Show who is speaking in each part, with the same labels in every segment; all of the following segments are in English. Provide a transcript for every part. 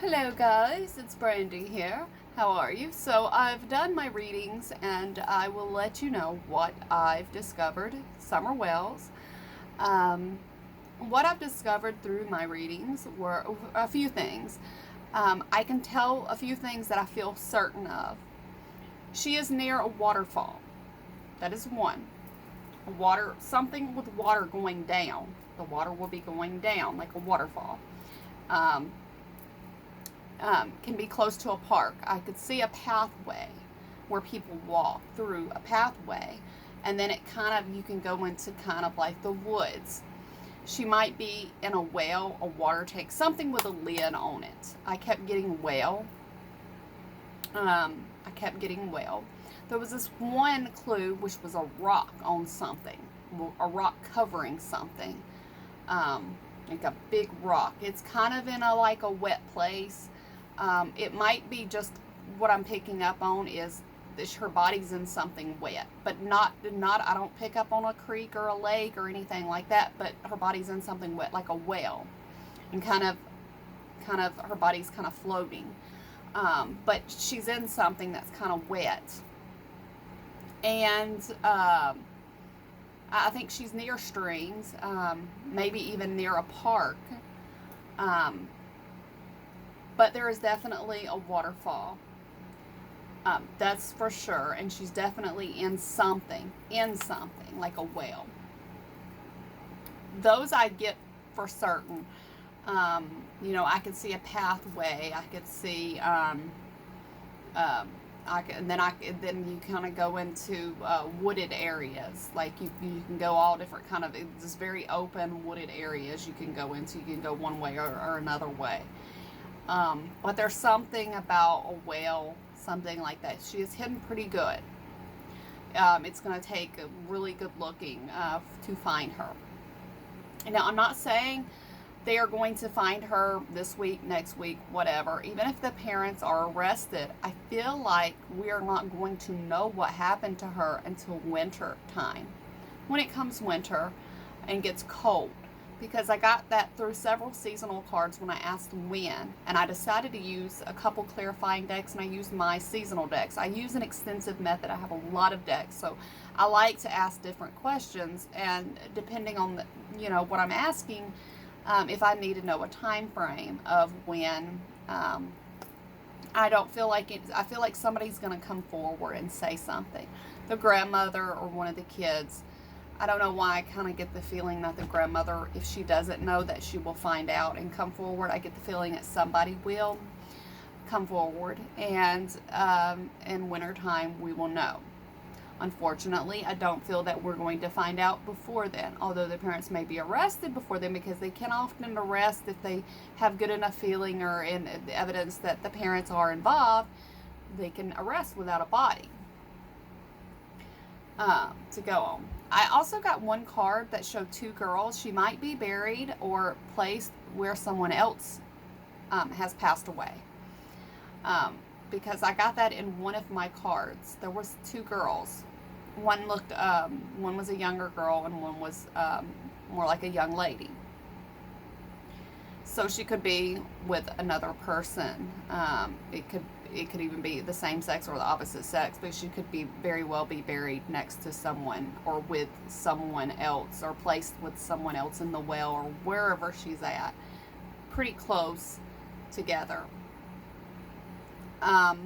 Speaker 1: Hello guys, it's Brandy here. How are you? So I've done my readings and I will let you know what I've discovered. Summer Wells. Um, what I've discovered through my readings were a few things. I can tell a few things that I feel certain of. She is near a waterfall. That is one. Something with water going down. The water will be going down like a waterfall. Um, can be close to a park. I could see a pathway where people walk through a pathway, and then you can go into kind of like the woods. She might be in a well, a water tank, something with a lid on it. I kept getting well. I kept getting well. There was this one clue, which was a rock on something, a rock covering something, like a big rock. It's kind of in a wet place. It might be just what I'm picking up on is her body's in something wet, but not. I don't pick up on a creek or a lake or anything like that. But her body's in something wet, like a well, and kind of her body's kind of floating. But she's in something that's kind of wet, and I think she's near streams, maybe even near a park. Um, but there is definitely a waterfall. That's for sure, and she's definitely in something like a well. Those I get for certain. I could see a pathway. I could see. Then you kind of go into wooded areas. Like you can go all different kind of just very open wooded areas. You can go into. You can go one way or another way. But there's something about a whale, something like that. She is hidden pretty good. It's going to take a really good looking to find her. Now, I'm not saying they are going to find her this week, next week, whatever. Even if the parents are arrested, I feel like we are not going to know what happened to her until winter time. When it comes winter and gets cold. Because I got that through several seasonal cards when I asked when, and I decided to use a couple clarifying decks, and I used my seasonal decks. I use an extensive method. I have a lot of decks, so I like to ask different questions, and depending on what I'm asking, if I need to know a time frame of when, I don't feel like it. I feel like somebody's going to come forward and say something. The grandmother or one of the kids. I don't know why I kind of get the feeling that the grandmother, if she doesn't know, that she will find out and come forward. I get the feeling that somebody will come forward, and in wintertime we will know. Unfortunately, I don't feel that we're going to find out before then, although the parents may be arrested before then, because they can often arrest if they have good enough feeling or in evidence that the parents are involved. They can arrest without a body to go on. I also got one card that showed two girls. She might be buried or placed where someone else has passed away. Because I got that in one of my cards. There was two girls. One was a younger girl, and one was more like a young lady. So she could be with another person. It could even be the same sex or the opposite sex, but she could very well be buried next to someone or with someone else or placed with someone else in the well or wherever she's at. Pretty close together. But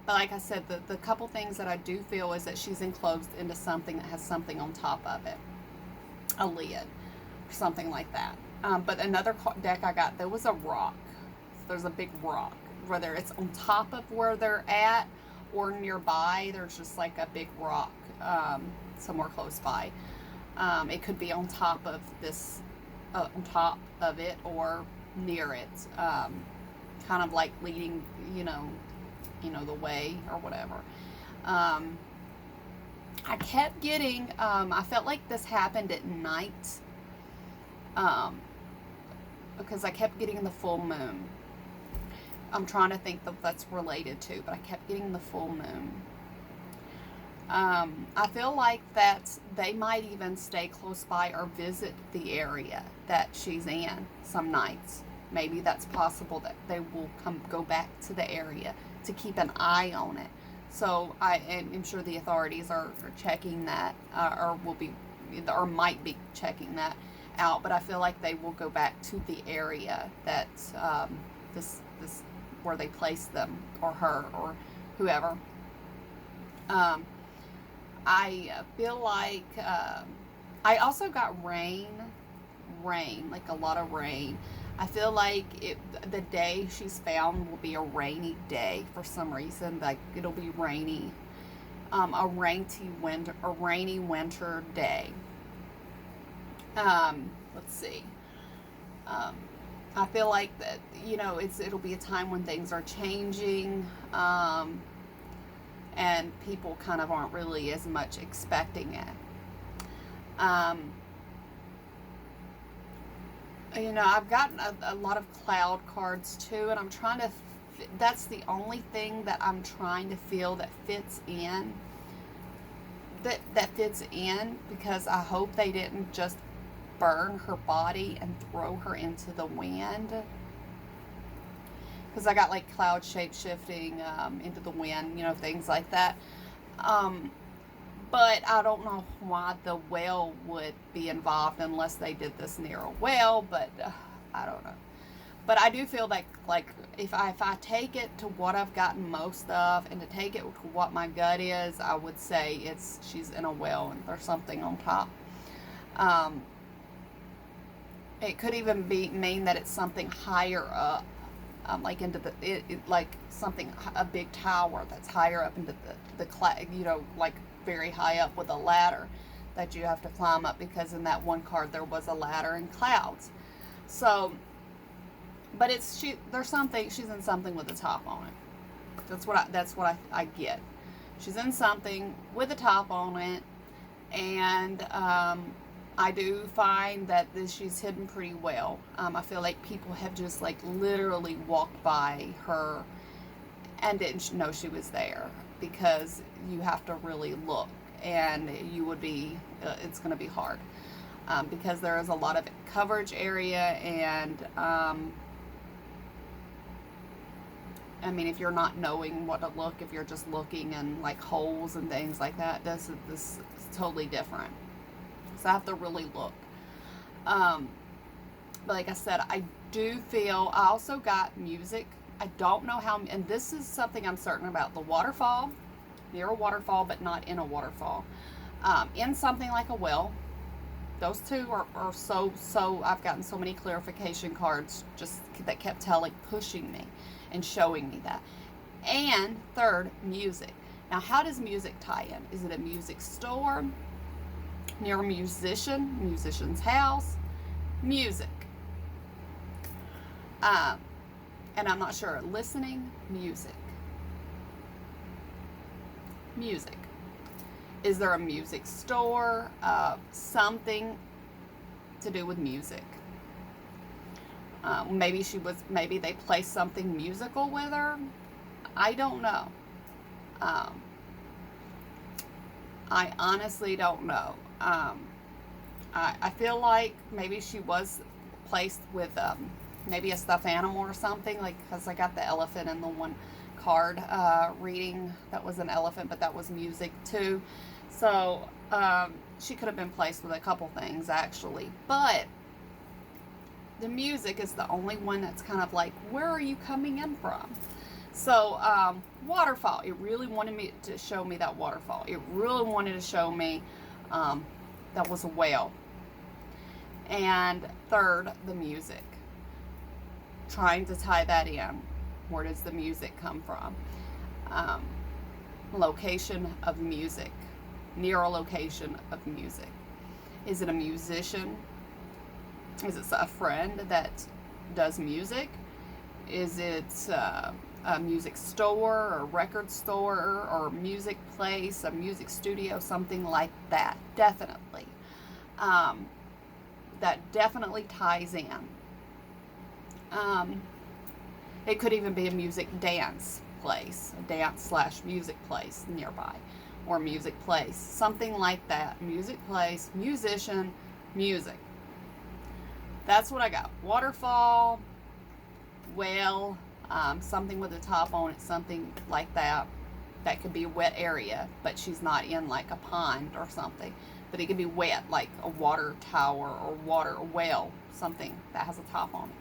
Speaker 1: like I said, the couple things that I do feel is that she's enclosed into something that has something on top of it. A lid or something like that. But another deck I got, there was a rock. There's a big rock. Whether it's on top of where they're at or nearby, there's just like a big rock somewhere close by. It could be on top of it or near it, kind of like leading, the way or whatever. I kept getting, I felt like this happened at night, because I kept getting the full moon. I'm trying to think that that's related to, but I kept getting the full moon. I feel like that they might even stay close by or visit the area that she's in some nights. maybe that's possible that they will go back to the area to keep an eye on it. So I'm sure the authorities are checking that, or will be, or might be checking that out. But I feel like they will go back to the area that this where they placed them, or her, or whoever. I feel like I also got rain, like a lot of rain. I feel like the day she's found will be a rainy day for some reason. Like it'll be rainy, a rainy winter day. Let's see. I feel like that, it'll be a time when things are changing, and people kind of aren't really as much expecting it. I've gotten a lot of cloud cards too, and I'm trying to, that's the only thing that I'm trying to feel that fits in. That fits in, because I hope they didn't just burn her body and throw her into the wind. Because I got like cloud shape shifting into the wind, things like that. But I don't know why the well would be involved unless they did this near a well, but I don't know. But I do feel like if I take it to what I've gotten most of, and to take it to what my gut is, I would say she's in a well and there's something on top. It could even mean that it's something higher up, like into like something, a big tower that's higher up into the like very high up with a ladder that you have to climb up, because in that one card there was a ladder and clouds. So, but there's something, she's in something with a top on it. That's what I get. She's in something with a top on it, and I do find that she's hidden pretty well. I feel like people have just like literally walked by her and didn't know she was there, because you have to really look, and you would be, it's going to be hard, because there is a lot of coverage area, and I mean, if you're not knowing what to look, if you're just looking in like holes and things like that, this is totally different. So I have to really look. But like I said, I do feel, I also got music. I don't know how, and this is something I'm certain about. The waterfall, near a waterfall, but not in a waterfall. In something like a well. Those two are so, I've gotten so many clarification cards just that kept pushing me and showing me that. And third, music. Now, how does music tie in? Is it a music store? Near a musician's house? Music. And I'm not sure. Listening, music. Is there a music store? Something to do with music. Maybe they placed something musical with her. I don't know. I honestly don't know. I feel like maybe she was placed with maybe a stuffed animal or something, like, because I got the elephant in the one card reading. That was an elephant, but that was music too. So she could have been placed with a couple things actually, but the music is the only one that's kind of like, where are you coming in from? So waterfall, it really wanted me to show me that waterfall. It really wanted to show me that was a whale. And third, the music. Trying to tie that in. Where does the music come from? Location of music. Near a location of music. Is it a musician? Is it a friend that does music? Is it a music store or record store or music place, a music studio, something like that? Definitely. That definitely ties in. It could even be a music dance place, a dance/music place nearby, or music place, something like that. Music place, musician, music. That's what I got. Waterfall, well, something with a top on it, something like that. That could be a wet area, but she's not in like a pond or something. But it could be wet, like a water tower or a well, something that has a top on it.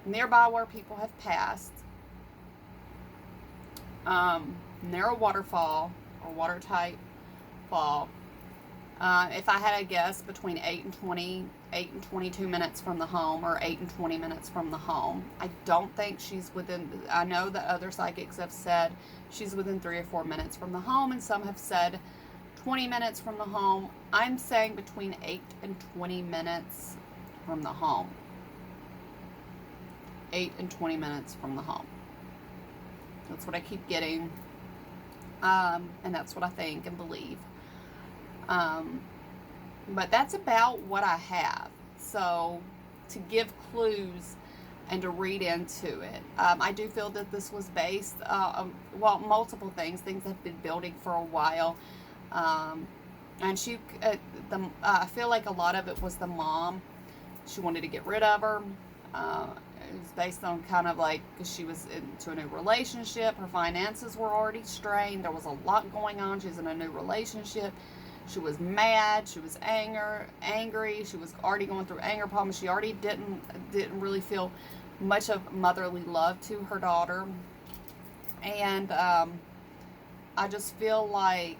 Speaker 1: Nearby where people have passed, near a waterfall or water type fall. If I had a guess, between 8 and 22 minutes from the home, or 8 and 20 minutes from the home. I don't think she's within, I know that other psychics have said she's within 3 or 4 minutes from the home, and some have said 20 minutes from the home. I'm saying between 8 and 20 minutes from the home. 8 and 20 minutes from the home. That's what I keep getting. And that's what I think and believe. But that's about what I have. So to give clues and to read into it, I do feel that this was based, well, multiple things have been building for a while. And I feel like a lot of it was the mom. She wanted to get rid of her. It was based on kind of like, because she was into a new relationship. Her finances were already strained. There was a lot going on. She was in a new relationship. She was mad. She was angry. She was already going through anger problems. She already didn't really feel much of motherly love to her daughter. And I just feel like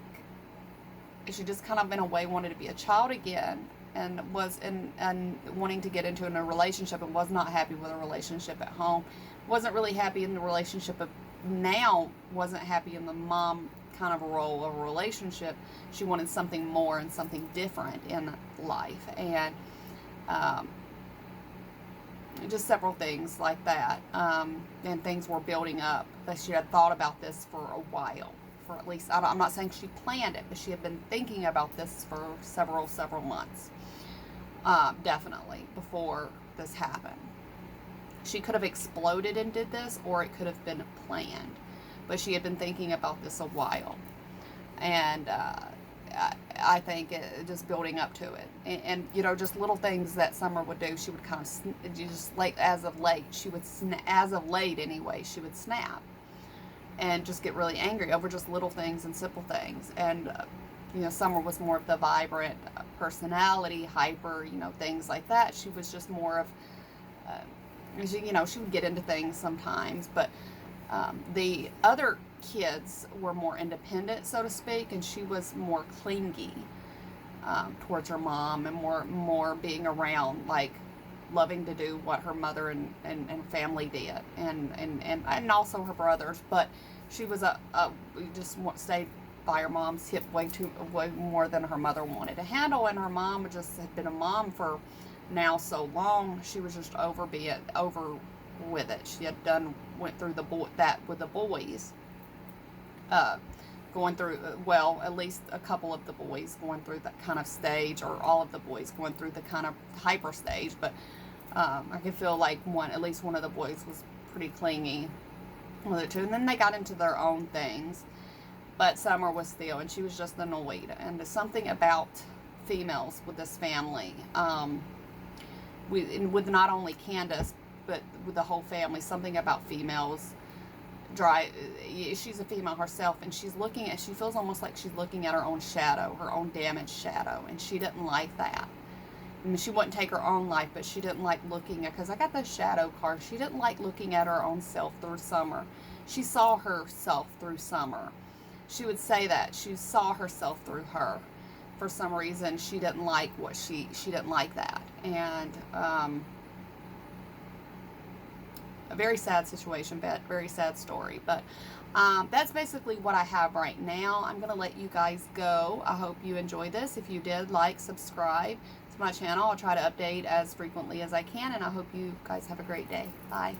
Speaker 1: she just kind of in a way wanted to be a child again, and was and wanting to get into a new relationship, and was not happy with a relationship at home. Wasn't really happy in the relationship of now. Wasn't happy in the mom kind of role of a relationship. She wanted something more and something different in life, and just several things like that. And things were building up. That she had thought about this for a while. For at least, I'm not saying she planned it, but she had been thinking about this for several months. Definitely before this happened. She could have exploded and did this, or it could have been planned. But she had been thinking about this a while. And I think just building up to it. And, you know, just little things that Summer would do. She would kind of, just like as of late, she would snap. And just get really angry over just little things and simple things. And, you know, Summer was more of the vibrant personality, hyper, you know, things like that. She was just more of, you know, she would get into things sometimes. But the other kids were more independent, so to speak, and she was more clingy towards her mom, and more being around, like, loving to do what her mother and family did, and also her brothers. But she was just stayed by her mom's hip way more than her mother wanted to handle, and her mom just had been a mom for now so long. She was just over with it. She had went through that with the boys, going through, well, at least a couple of the boys going through that kind of stage, or all of the boys going through the kind of hyper stage. But I could feel like at least one of the boys was pretty clingy with it too. And then they got into their own things. But Summer was still, and she was just annoyed. And there's something about females with this family, with not only Candace, but with the whole family. Something about females she's a female herself, and she feels almost like she's looking at her own shadow, her own damaged shadow, and she didn't like that. I mean, she wouldn't take her own life, but she didn't like looking at, because I got the shadow card, she didn't like looking at her own self through Summer. She saw herself through Summer. She would say that she saw herself through her. For some reason, she didn't like she didn't like that. And a very sad situation, very sad story. But that's basically what I have right now. I'm going to let you guys go. I hope you enjoyed this. If you did, like, subscribe to my channel. I'll try to update as frequently as I can, and I hope you guys have a great day. Bye.